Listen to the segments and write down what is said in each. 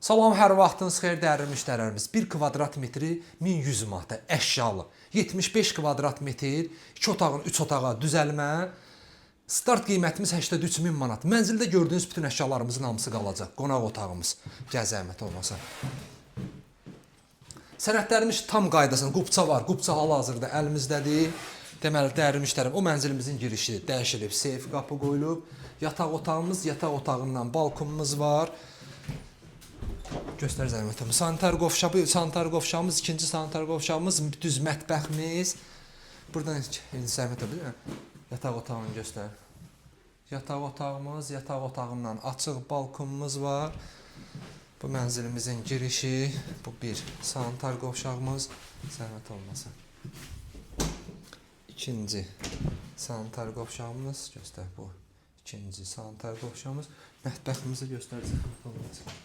Salam, hər vaxtınız xeyir dəyərli müştərilərimiz. 1 kvadrat metri 1100 manata əşyalı. 75 kvadrat metr 2 otağın 3 otağa düzəlmə. Start qiymətimiz 83.000 manat. Mənzildə gördüyünüz bütün əşyalarımızın hamısı qalacaq. Qonaq otağımız. Gəl zəhmət olmasa. Sənədlərimiz tam qaydasında. Qubça var. Qubça hal-hazırda əlimizdədir. Deməli, dəyərli müştərim, o mənzilimizin girişi dəyişilib. Seyf qapı qoyulub. Yataq otağımız, yataq otağından balkonumuz var. Göstər zəhmətimi. Sanitar qovşağımız, ikinci sanitar qovşağımız, düz mətbəximiz. Buradan zəhmətimi, yataq otağını göstər. Yataq otağımız, yataq otağından açıq balkonumuz var. Bu mənzilimizin girişi, bu bir sanitar qovşağımız, zəhmət olmasın. İkinci sanitar qovşağımız, göstər bu. İkinci sanitar qovşağımız, mətbəximizi göstər zəhmət olmasın.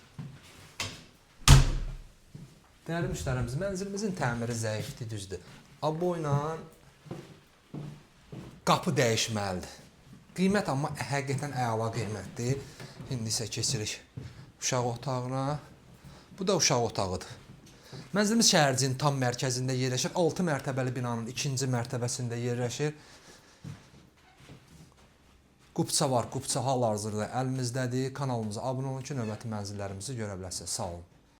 Dəyərli müştərimiz, mənzilimizin təmiri zəifdir, düzdür. Aboyla qapı dəyişməlidir. Qiymət amma həqiqətən əla qiymətdir. İndi isə keçirik uşaq otağına. Bu da uşaq otağıdır. Mənzilimiz şəhərcinin tam mərkəzində yerləşir. 6 mərtəbəli binanın 2-ci mərtəbəsində yerləşir. Qubça var, qubça hal-hazırda əlimizdədir. Kanalımıza abunə olun ki, növbəti mənzillərimizi görə biləsiniz. Sağ olun.